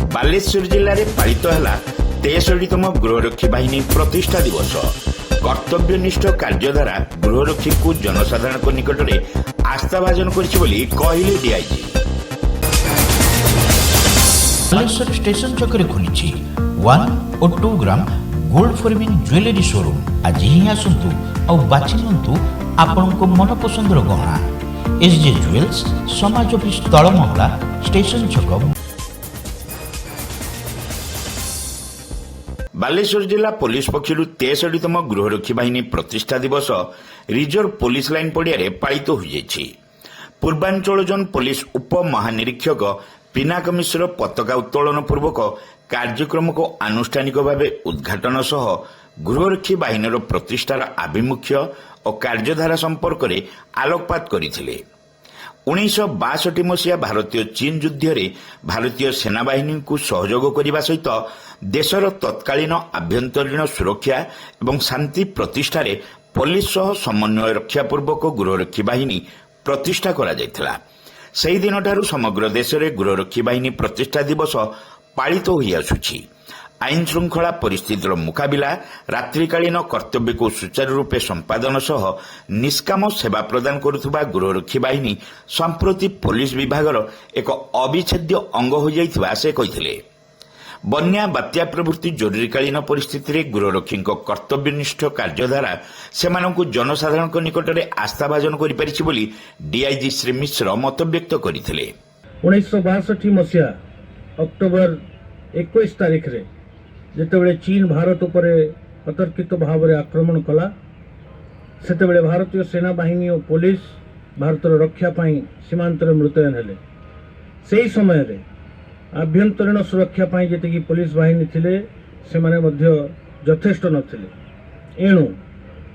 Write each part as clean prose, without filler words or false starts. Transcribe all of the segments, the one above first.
बालेश्वर जिले में पालित है 63तम गृहरक्षी बाहिनी प्रतिष्ठा दिवस। कर्तव्यनिष्ठ कार्यधारा गृहरक्षी को जनसाधारण निकट में आस्थाभाजन कहले डीआईजी। बालेश्वर स्टेशन छकरे खुली 1 और 2 ग्राम गोल्ड फॉरमिन ज्वेलरी शोरूम। आज ही आसतु और बाछि नियंतु आपनको मन पसंदर गहना। एसजे ज्वेल्स समाज ऑफिस तलमंगला स्टेशन छक। बालेश्वर जिला पुलिस पक्षर 63तम गृहरक्षी बाहिनी प्रतिष्ठा दिवस रिजर्व पुलिस लाइन पड़िया पालित हो जाएगी। पूर्वांचल जोन पुलिस उप महानिरीक्षक पिनाक मिश्र पताका उत्तोलन पूर्वक कार्यक्रम को आनुष्ठानिक भाव उद्घाटन सह गृहरक्षी बाहिनीर प्रतिष्ठार आभिमुख्य और कार्यधारा संपर्क में आलोकपात करथिले। 1962 मसीहा भारतीय चीन युद्ध में भारतीय सेनाबाहिनी को सहयोग करने सहित देशर तत्कालीन आभ्यंतरीण सुरक्षा एवं शांति प्रतिष्ठा पुलिस सह समन्वय रक्षा पूर्वक गृहरक्षी बाहिनी प्रतिष्ठा करा जायथिला। सेही दिन ठारू समग्र देश में गृहरक्षी बाहिनी प्रतिष्ठा दिवस पालित हो आसुछि। आईन श्रृंखला परिस्थितिर मुकाबिला रात्रिकालीन कर्तव्य को सुचारू रूपे संपादन सह निष्काम सेवा प्रदान करुथुबा गृहरक्षी बाहिनी संप्रति पुलिस विभागर एक अविच्छेद्य अंग हो जाइथिबा से कहिथिले। बन्या बात्या प्रभृति जरूरीकालीन परिस्थिति रे गृहरक्षी कर्तव्यनिष्ठ कार्यधारा सेमानंकु जनसाधारण निकट में आस्थाभाजन करिपारिछि बोली डीआईजी श्री मिश्र मत व्यक्त करथिले। 1962 मसीहा अक्टोबर 21 तारिख रे जेतेबेले चीन भारत उपरे अतर्कित भाव में आक्रमण कला सेतेबेले भारतीय सेना बाहिनी और पुलिस भारतर रक्षा पाई सीमांत मुतयन हेले। सेही समय रे आभ्यंतरीण सुरक्षा पाई जेतिकी पुलिस बाहिनी थिले सेमाने मध्य यथेष्ट नथिले। एणु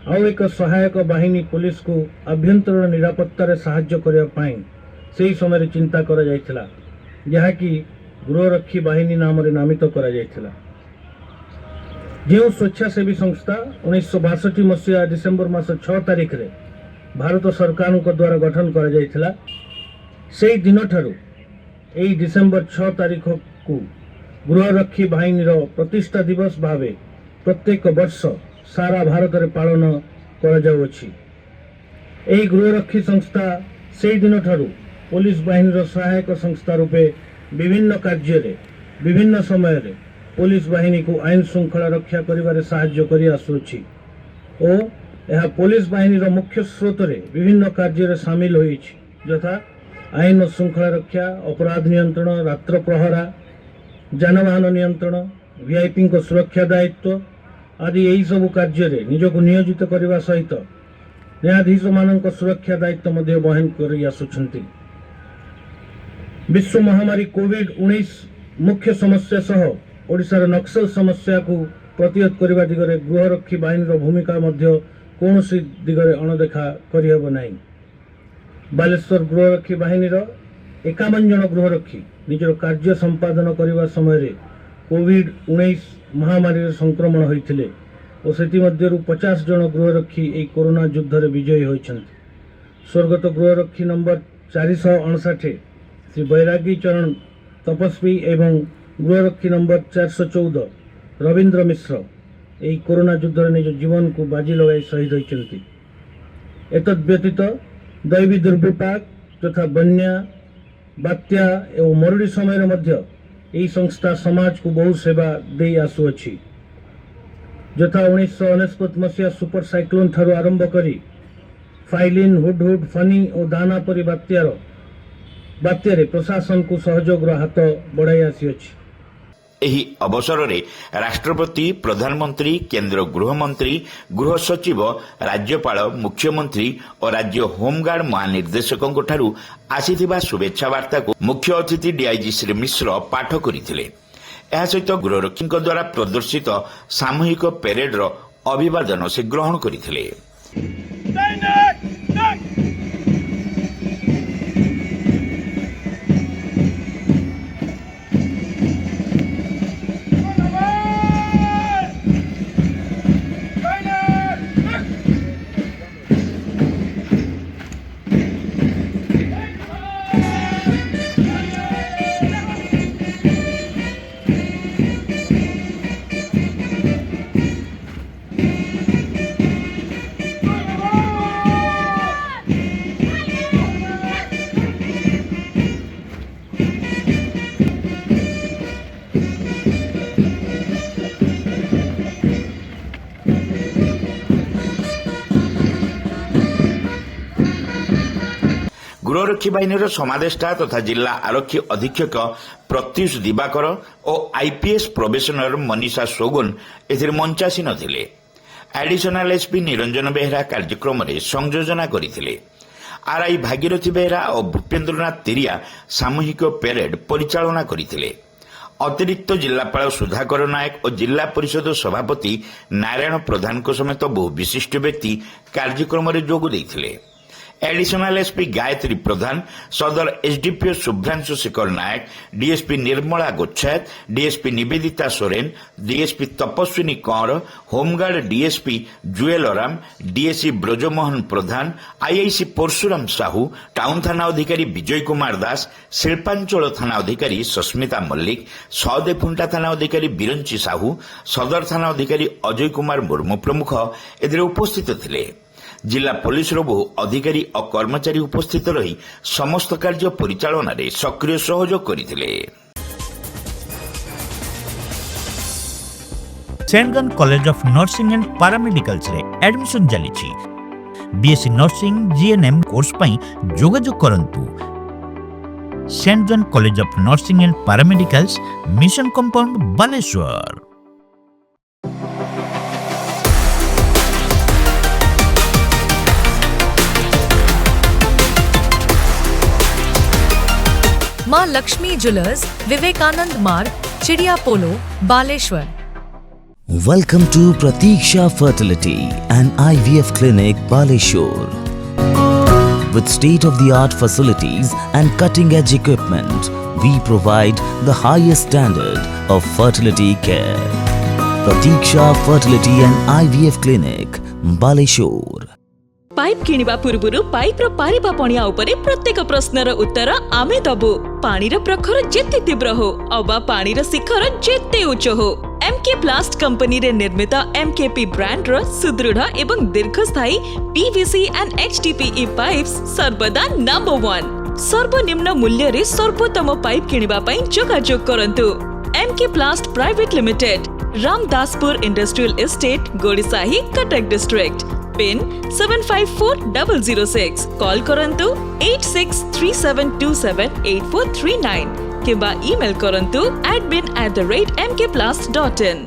आउ एक सहायक बाहिनी पुलिस को आभ्यंतरीण निरापत्ता रे सहाय्य करिया पाई सेही समय रे चिंता करा जायथिला, जहाँकि गृहरक्षी बाहिनी नाम रे नामित करा जायथिला। जो स्वेच्छासेवी संस्था 1962 मसीहा डिसेम्बर मास 6 तारिख रे भारत सरकार द्वारा गठन करा जायथिला। सेही दिन ठारू एई डिसेम्बर 6 तारिख को गृहरक्षी बाहिनी प्रतिष्ठा दिवस भावे प्रत्येक वर्ष सारा भारत में पालन करा जाउछि। एई गृहरक्षी संस्था सेही दिन ठारू पुलिस बाहिनी सहायक संस्था रूपे विभिन्न कार्य रे विभिन्न समय रे पुलिस बाहिनी को आईन श्रृंखला रक्षा करिबारे सहाय्य करि आसुछि और यह पुलिस बाहिनी मुख्य स्रोत रे विभिन्न कार्य रे शामिल होइछि, यथा आईन और श्रृंखला रक्षा, अपराध नियंत्रण, रात्र प्रहरा, जानवाहन नियंत्रण, वीआईपी को सुरक्षा दायित्व आदि यही सब कार्य रे निजको नियोजित करने सहित न्यायाधीश मानक सुरक्षा दायित्व मध्य बहन करि आसुछन्ति। विश्व महामारी कोविड-19 मुख्य समस्या सह ओडिशार नक्सल समस्या को प्रतिहत करने दिगरे गृहरक्षी बाहिनी भूमिका मध्य कौनसी दिगरे अणदेखा करिहब नाही। बालेश्वर गृहरक्षी बाहिनी 51 जन गृहरक्षी निजर कार्य संपादन करने समय कोविड-19 महामारी संक्रमण होइथिले और सेति मध्यरु 50 जन गृहरक्षी एई कोरोना युद्ध रे विजयी होइछन्ति। स्वर्गत गृहरक्षी नंबर 459 श्री बैरागी चरण तपस्वी एवं गृहरक्षी नंबर 414 रविंद्र मिश्र एई कोरोना युद्ध रे निज जीवन को बाजी लगाई शहीद होइछन्ति। एतद व्यतीत दैवी दुर्विपाक तथा बन्या बात्या एवं मरुड़ी समय मध्य यही संस्था समाज को बहु सेवा दे आसुअछि, यथा 1949 मसीहा सुपर साइक्लोन ठारू आरंभ करी फाइलिन, हुडहुड, फनी और दाना परी बात्यारे प्रशासन को सहयोग हाथ बढ़ाई आसीअछि। एही अवसर रे राष्ट्रपति, प्रधानमंत्री, केंद्र गृहमंत्री, गृह सचिव, राज्यपाल, मुख्यमंत्री और राज्य होमगार्ड महानिर्देशकों ठारू आसीथिबा शुभेच्छा वार्ता को मुख्य अतिथि डीआईजी श्री मिश्र पाठ करथिले। एहा सहित गृहरक्षी द्वारा प्रदर्शित सामूहिक पेरेड रो अभिवादन से ग्रहण करथिले। गृहरक्षी बाहिनीर समादेष्टा तथा जिला आरक्षी अधीक्षक प्रत्युष दिवाकर और आईपीएस प्रोबेशनर मनीषा सोगुन एथिरे मंचासीन थिले। एडिशनल एसपी निरंजन बेहरा कार्यक्रम में संयोजना करथिले। आरआई भागीरथी बेहरा और भूपेन्द्रनाथ तिरिया सामूहिक पेरेड परिचालना करथिले। अतिरिक्त जिलापाल सुधाकर नायक और जिला परिषद सभापति नारायण प्रधान को समेत बहु विशिष्ट व्यक्ति कार्यक्रम में जोग देथिले। एडिशनल एसपी गायत्री प्रधान, सदर SDPO Shubhranshu Shekhar Nayak, DSP Nirmala Gochhayat, DSP Nivedita Soren, DSP Tapaswini Kanwar, home guard DSP Juel Oram, DSC Brajamohan Pradhan, IIC Parashuram Sahu, town थाना अधिकारी विजय कुमार दास, शिल्पांचल थाना अधिकारी सस्मिता मल्लिक, सौदेफुंटा थाना अधिकारी बिरंची साहू, सदर थाना अधिकारी अजय कुमार मुर्मू प्रमुख एथिरे उपस्थित थिले। जिला पुलिस बहु अधिकारी और कर्मचारी उपस्थित रही समस्त कार्य परिचालन रे सक्रिय सहयोग करथिले। Saint college of nursing and paramedicals रे एडमिशन चलीछि। बीएससी नर्सिंग जीएनएम कोर्स पई जोगाजोग करंतु। Saint college of nursing and paramedicals, mission compound, Baleshwar. मां Lakshmi jewellers, Vivekananda Marg, Chidia Polo, Baleshwar. Welcome to Pratiksha Fertility and IVF Clinic, Baleshwar. With state-of-the-art facilities and cutting-edge equipment, we provide the highest standard of fertility care. Pratiksha Fertility and IVF Clinic, Baleshwar. Pipe किनिबा पूर्वरु pipe रो पारिबा पणिया उपरे प्रत्येक प्रश्नर उत्तर आमे दबु। पानीर प्रखर जेते तीव्र हो अबा पानीर शिखर जेते उच्च हो, एमके प्लास्ट कंपनी रे निर्मित एमकेपी ब्रांड रो सुदृढ़ एवं दीर्घस्थायी पीवीसी एंड एचडीपीई पाइप्स सर्वदा नंबर 1। सर्वनिम्न मूल्य रे सर्वोत्तम पाइप किनिबा पई जोगाजोग करंतु। MK plast private limited, Ramdaspur industrial estate, Godisahi, Cuttack district. Pin 754006। Call करंतु 8637278439 किंबा ईमेल करंतु admin@mkplast.in।